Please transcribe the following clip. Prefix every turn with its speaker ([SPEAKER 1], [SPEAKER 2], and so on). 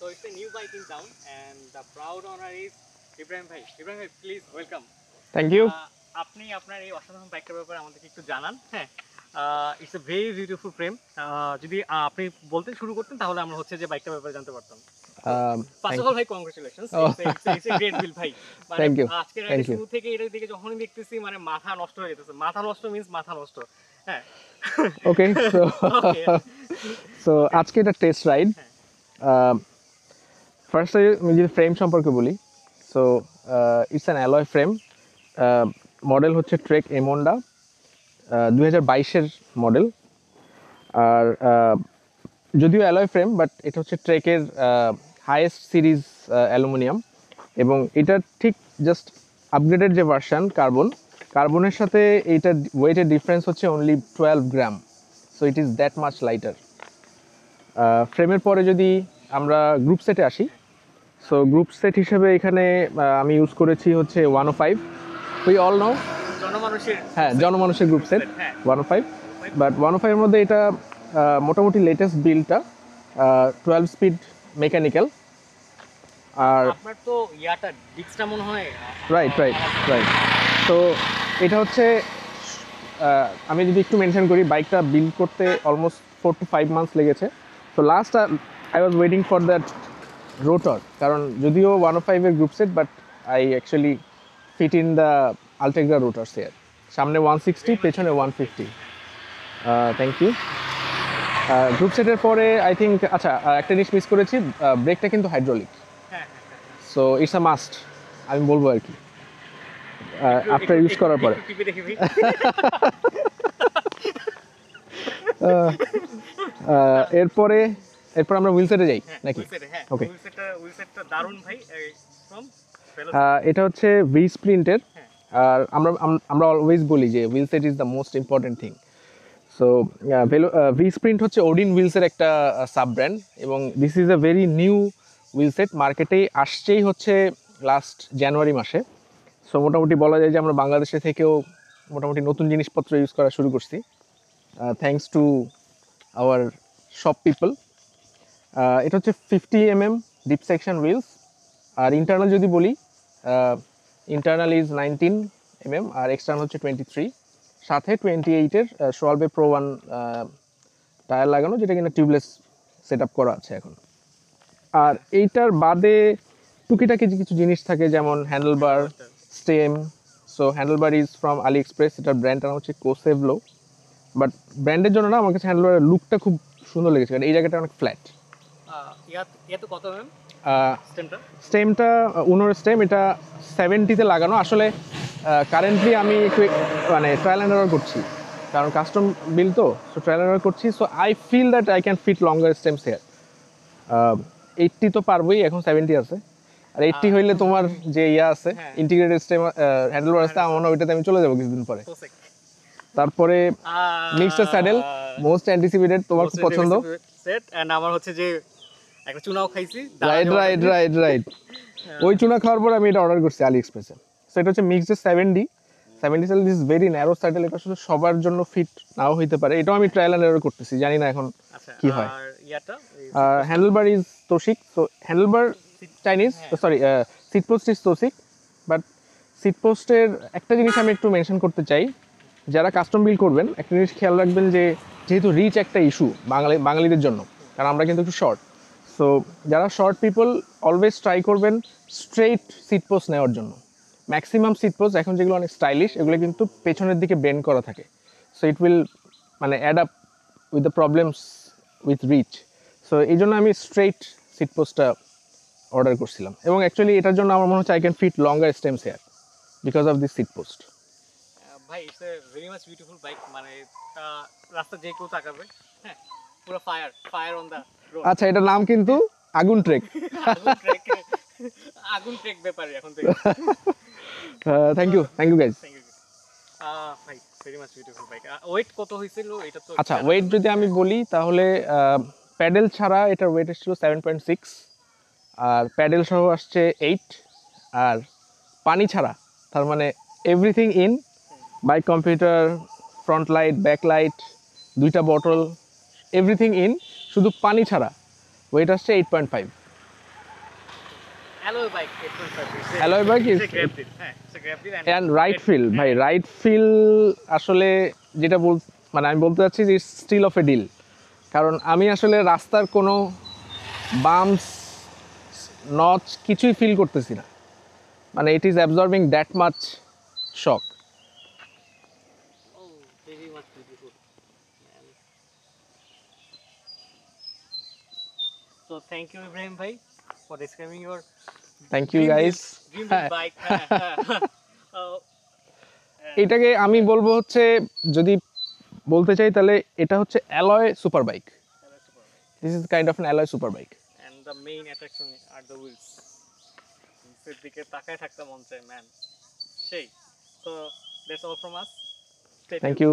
[SPEAKER 1] So it's a new bike in town, and the proud owner is Ibrahim Bhai. Ibrahim Bhai, please welcome.
[SPEAKER 2] Thank you.
[SPEAKER 1] আপনি আপনার এই অসাধারণ বাইকটার ব্যাপারে আমাদেরকে একটু জানান। হ্যাঁ, it's a very beautiful frame. যদি আপনি বলতে শুরু করতেন তাহলে আমরা হচ্ছে যে বাইকটার ব্যাপারে জানতে পারতাম। ফার্স্ট অফ অল ভাই congratulations, it's a great build ভাই।
[SPEAKER 2] Thank you.
[SPEAKER 1] আজকে রাইডে শুরু থেকে এটা দিকে যখনই দেখতেছি মানে মাথা নষ্ট হয়ে যেতেছে। মাথা নষ্ট মিন্স মাথা নষ্ট। হ্যাঁ,
[SPEAKER 2] ওকে, সো আজকে এটা টেস্ট রাইড। ফার্স্ট আমি যদি ফ্রেম সম্পর্কে বলি, so it's an alloy frame. Model হচ্ছে ট্রেক এমন্ডা, 2022-এর মডেল। আর যদিও অ্যালয় ফ্রেম, বাট এটা হচ্ছে ট্রেকের হাইয়েস্ট সিরিজ অ্যালুমিনিয়াম, এবং এটার ঠিক জাস্ট আপগ্রেডেড যে ভার্সান কার্বনের সাথে এইটার ওয়েটের ডিফারেন্স হচ্ছে only 12 gram. So it is that much lighter. ফ্রেমের পরে যদি আমরা গ্রুপ সেটে আসি, সো গ্রুপ সেট হিসেবে এখানে আমি ইউজ করেছি হচ্ছে 105। উই অল নাও জনমানুষের গ্রুপ সেট 105, বাট 105 এর মধ্যে এটা মোটামুটি লেটেস্ট বিল্ডটা 12 স্পিড মেকানিক্যাল। আর
[SPEAKER 1] আপনার তো ইয়াটা ডিক্সটা মনে হয়
[SPEAKER 2] রাইট। তো এটা হচ্ছে আমি যদি একটু মেনশন করি, বাইকটা বিল্ড করতে অলমোস্ট 4 to 5 মান্থস লেগেছে। তো last I was waiting for that rotor, কারণ যদিও 105 এর group set, but I actually fit in the Ultegra rotors এর। সামনে 160, পেছনে 150। Thank you. গ্রুপ সেটের পরে আই থিঙ্ক আচ্ছা একটা জিনিস মিস করেছি, ব্রেকটা কিন্তু hydraulic. So it's a must, আমি বলবো আর কি আফটার ইউজ করার পরে। এরপর আমরা হুইল সেটে যাই নাকি? ওকে, এটা হচ্ছে ভি স্প্রিন্টের। আর আমরা অলওয়েজ বলি যে wheel set is the most important thing. So V sprint হচ্ছে ওডিন হুইলসের একটা সাব ব্র্যান্ড, এবং this is a very new wheel set. মার্কেটে আসছেই হচ্ছে লাস্ট জানুয়ারি মাসে। সো মোটামুটি বলা যায় যে আমরা বাংলাদেশে থেকেও মোটামুটি নতুন জিনিসপত্র ইউজ করা শুরু করছি, thanks to our shop people. এটা হচ্ছে 50 mm ডিপ সেকশন হুইলস। আর ইন্টারনাল যদি বলি, ইন্টারনাল ইজ 19 mm আর এক্সটার্নাল হচ্ছে 23, সাথে 28-এর সোয়ালবে প্রো 1 টায়ার লাগানো, যেটা কিনা টিউবলেস সেট আপ করা আছে এখন। আর এইটার বাদে টুকিটাকি কিছু জিনিস থাকে, যেমন handlebar, stem. So handlebar is from Ali express, এটার ব্র্যান্ডটা হচ্ছে কোসেভলো। বাট ব্র্যান্ডের জন্য না, আমার কাছে হ্যান্ডেলবারের লুকটা খুব সুন্দর লেগেছে, কারণ এই জায়গাটা অনেক ফ্ল্যাট। স্টেমটা উনোর স্টেম, এটা 70-তে লাগানো। আসলে কারেন্টলি আমি একটু মানে ট্রায়াল অ্যান্ড এরর করছি, কারণ কাস্টম বিল তো, সো ট্রায়াল অ্যান্ড এরর করছি। So I feel that I can fit longer stems here. 80 তো পারবোই, এখন 70 আছে। আর 80 হইলে তোমার যে ইয়া আছে ইন্টিগ্রেটেড স্টেম হ্যান্ডেলবার আছে, আমার মনে হয় ওইটাতে আমি চলে যাবো কিছুদিন পরে। তারপরে মিক্সড স্যাডেল, মোস্ট অ্যান্টিসিপেটেড, তোমার খুব পছন্দ
[SPEAKER 1] সেট। এন্ড আমার হচ্ছে যে একটা চুনাও খাইছি।
[SPEAKER 2] রাইট। ওই চুনা খাওয়ার পর আমি এটা অর্ডার করছি আলি এক্সপ্রেসে। সো এটা হচ্ছে mixed 70 saddle. This very narrow saddle, এটা আসলে সবার জন্য ফিট নাও হইতে পারে। এটাও আমি ট্রায়াল অ্যান্ড এরর করতেছি, জানি না এখন কি হয়। আর handlebar is Toseek. So handlebar Chinese, sorry seat post is Toseek. But seat পোস্টের একটা জিনিস আমি একটু মেনশন করতে চাই, যারা কাস্টম বিল করবেন একটা জিনিস খেয়াল রাখবেন, যে যেহেতু রিচ একটা ইস্যু বাঙালিদের জন্য, কারণ আমরা কিন্তু একটু শর্ট। সো যারা শর্ট পিপল অলওয়েজ ট্রাই করবেন স্ট্রেইট সিট পোস্ট নেওয়ার জন্য। ম্যাক্সিমাম সিট পোস্ট এখন যেগুলো অনেক স্টাইলিশ, এগুলো কিন্তু পেছনের দিকে বেন্ড করা থাকে। সো ইট উইল মানে add up with the problems with reach. So এই জন্য আমি স্ট্রেইট সিট পোস্টটা অর্ডার করছিলাম, এবং অ্যাকচুয়ালি এটার জন্য আমার মনে হচ্ছে I can fit longer stems here because of this seat post.
[SPEAKER 1] ভাই it's a very much beautiful bike. মানে রাস্তা যে কেউ তাকাবে, হ্যাঁ, পুরো ফায়ার অন দা রোড।
[SPEAKER 2] আচ্ছা, এটার নাম কিন্তু আগুন ট্রেক।
[SPEAKER 1] আগুন ট্রেক ব্যাপারে এখন থেকে।
[SPEAKER 2] Thank you guys.
[SPEAKER 1] ভাই very much beautiful bike. Wait কত হয়েছিল এটা তো?
[SPEAKER 2] আচ্ছা, ওয়েট যদি আমি বলি তাহলে প্যাডেল ছাড়া এটার ওয়েট ছিল 7.6, আর প্যাডেল সহ আসছে 8, আর পানি ছাড়া, তার মানে everything in, bike computer, front light, back light, 2টা বটল, এভরিথিং ইন, শুধু পানি ছাড়া ওয়েট আসছে 8.5।
[SPEAKER 1] alloy bike 8.5.
[SPEAKER 2] Alloy bike is
[SPEAKER 1] grab deal. হ্যাঁ, it's a grab deal
[SPEAKER 2] and right feel ভাই রাইট ফিল আসলে যেটা মানে আমি বলতে চাচ্ছি যে স্টিল অফ এ ডিল, কারণ আমি আসলে রাস্তার কোনো বাম্পস নচ কিছুই ফিল করতেছি না, মানে it is absorbing that much shock.
[SPEAKER 1] Oh, very much beautiful. Man. So thank you Ibrahim bhai for describing your
[SPEAKER 2] thank you guys.
[SPEAKER 1] dream wheel bike. Uh,
[SPEAKER 2] এটাকে আমি বলবো হচ্ছে, যদি বলতে চাই তাহলে এটা হচ্ছে alloy super bike. This is kind of an alloy super bike.
[SPEAKER 1] and the main attraction are the wheels. Wheels দিকে তাকায় থাকতে মন চায় ম্যান, সেই। So that's all from us. Stay tuned.
[SPEAKER 2] Thank you.